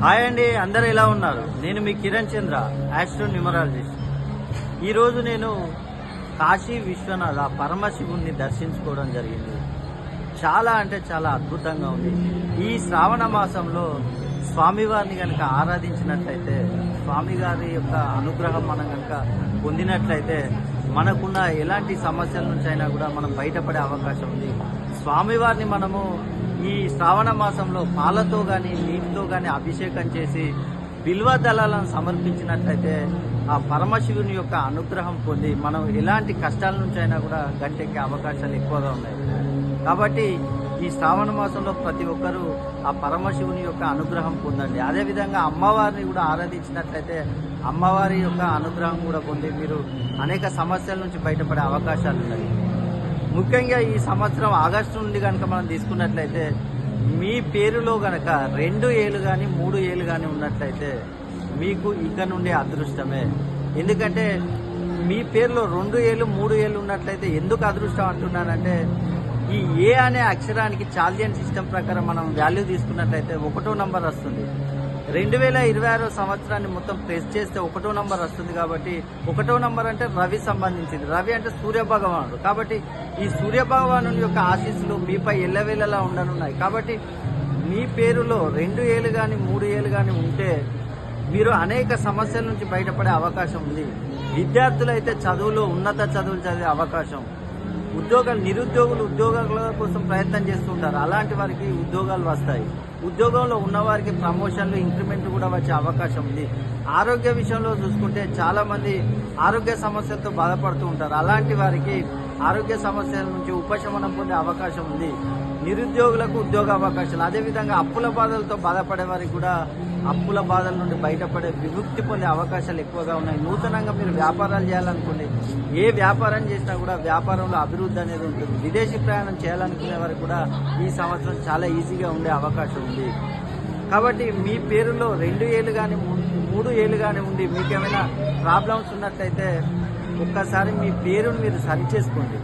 Hi అండి, అందరూ ఎలా ఉన్నారు? నేను మీ కిరణ్ చంద్ర, ఆస్ట్రో న్యూమరాలజిస్ట్. ఈరోజు నేను కాశీ విశ్వనాథ పరమశివుణ్ణి దర్శించుకోవడం జరిగింది. చాలా అంటే చాలా అద్భుతంగా ఉంది. ఈ శ్రావణ మాసంలో స్వామివారిని కనుక ఆరాధించినట్లయితే, స్వామివారి యొక్క అనుగ్రహం మనం కనుక పొందినట్లయితే మనకున్న ఎలాంటి సమస్యల నుంచి అయినా కూడా మనం బయటపడే అవకాశం ఉంది. స్వామివారిని మనము ఈ శ్రావణ మాసంలో పాలతో కానీ నీటితో కానీ అభిషేకం చేసి బిల్వ దళాలను సమర్పించినట్లయితే ఆ పరమశివుని యొక్క అనుగ్రహం పొంది మనం ఎలాంటి కష్టాల నుంచి అయినా కూడా గట్టెక్కే అవకాశాలు ఎక్కువగా ఉన్నాయి. కాబట్టి ఈ శ్రావణ మాసంలో ప్రతి ఒక్కరూ ఆ పరమశివుని యొక్క అనుగ్రహం పొందండి. అదేవిధంగా అమ్మవారిని కూడా ఆరాధించినట్లయితే అమ్మవారి యొక్క అనుగ్రహం కూడా పొంది మీరు అనేక సమస్యల నుంచి బయటపడే అవకాశాలు ఉన్నాయి. ముఖ్యంగా ఈ సంవత్సరం ఆగస్టు నుండి కనుక మనం తీసుకున్నట్లయితే మీ పేరులో కనుక 2 ఏళ్ళు కానీ 3 ఏళ్ళు కానీ ఉన్నట్లయితే మీకు ఇక నుండి అదృష్టమే. ఎందుకంటే మీ పేరులో 2 ఏళ్ళు 3 ఏళ్ళు ఉన్నట్లయితే ఎందుకు అదృష్టం అంటున్నానంటే, ఈ ఏ అనే అక్షరానికి చాల్జియన్ సిస్టమ్ ప్రకారం మనం వాల్యూ తీసుకున్నట్లయితే 1వ నంబర్ వస్తుంది. 2026 సంవత్సరాన్ని మొత్తం ప్రెస్ చేస్తే 1వ నంబర్ వస్తుంది. కాబట్టి 1వ నంబర్ అంటే రవి సంబంధించింది. రవి అంటే సూర్య భగవానుడు. కాబట్టి ఈ సూర్య భగవాను యొక్క ఆశీస్సులు మీపై ఎల్లవేళలా ఉండనున్నాయి. కాబట్టి మీ పేరులో 2 ఏళ్ళు కానీ 3 ఏళ్ళు కానీ ఉంటే మీరు అనేక సమస్యల నుంచి బయటపడే అవకాశం ఉంది. విద్యార్థులైతే చదువులో ఉన్నత చదువులు చదివే అవకాశం, నిరుద్యోగులు ఉద్యోగాల కోసం ప్రయత్నం చేస్తుంటారు. అలాంటి వారికి ఉద్యోగాలు వస్తాయి. ఉద్యోగంలో ఉన్నవారికి ప్రమోషన్లు, ఇంక్రిమెంట్ కూడా వచ్చే అవకాశం ఉంది. ఆరోగ్య విషయంలో చూసుకుంటే చాలా మంది ఆరోగ్య సమస్యలతో బాధపడుతూ ఉంటారు. అలాంటి వారికి ఆరోగ్య సమస్యల నుంచి ఉపశమనం పొందే అవకాశం ఉంది. నిరుద్యోగులకు ఉద్యోగ అవకాశాలు, అదేవిధంగా అప్పుల బాధలతో బాధపడే వారికి కూడా అప్పుల బాధల నుండి బయటపడే విముక్తి పొందే అవకాశాలు ఎక్కువగా ఉన్నాయి. నూతనంగా మీరు వ్యాపారాలు చేయాలనుకోండి, ఏ వ్యాపారం చేసినా కూడా వ్యాపారంలో అభివృద్ధి అనేది ఉంటుంది. విదేశీ ప్రయాణం చేయాలనుకునే వారికి కూడా ఈ సంవత్సరం చాలా ఈజీగా ఉండే అవకాశం ఉంది. కాబట్టి మీ పేరులో 2 ఏళ్ళు కానీ 3 ఏళ్ళు కానీ ఉండి మీకేమైనా ప్రాబ్లమ్స్ ఉన్నట్లయితే ఒక్కసారి మీ పేరును మీరు సరి చేసుకోండి.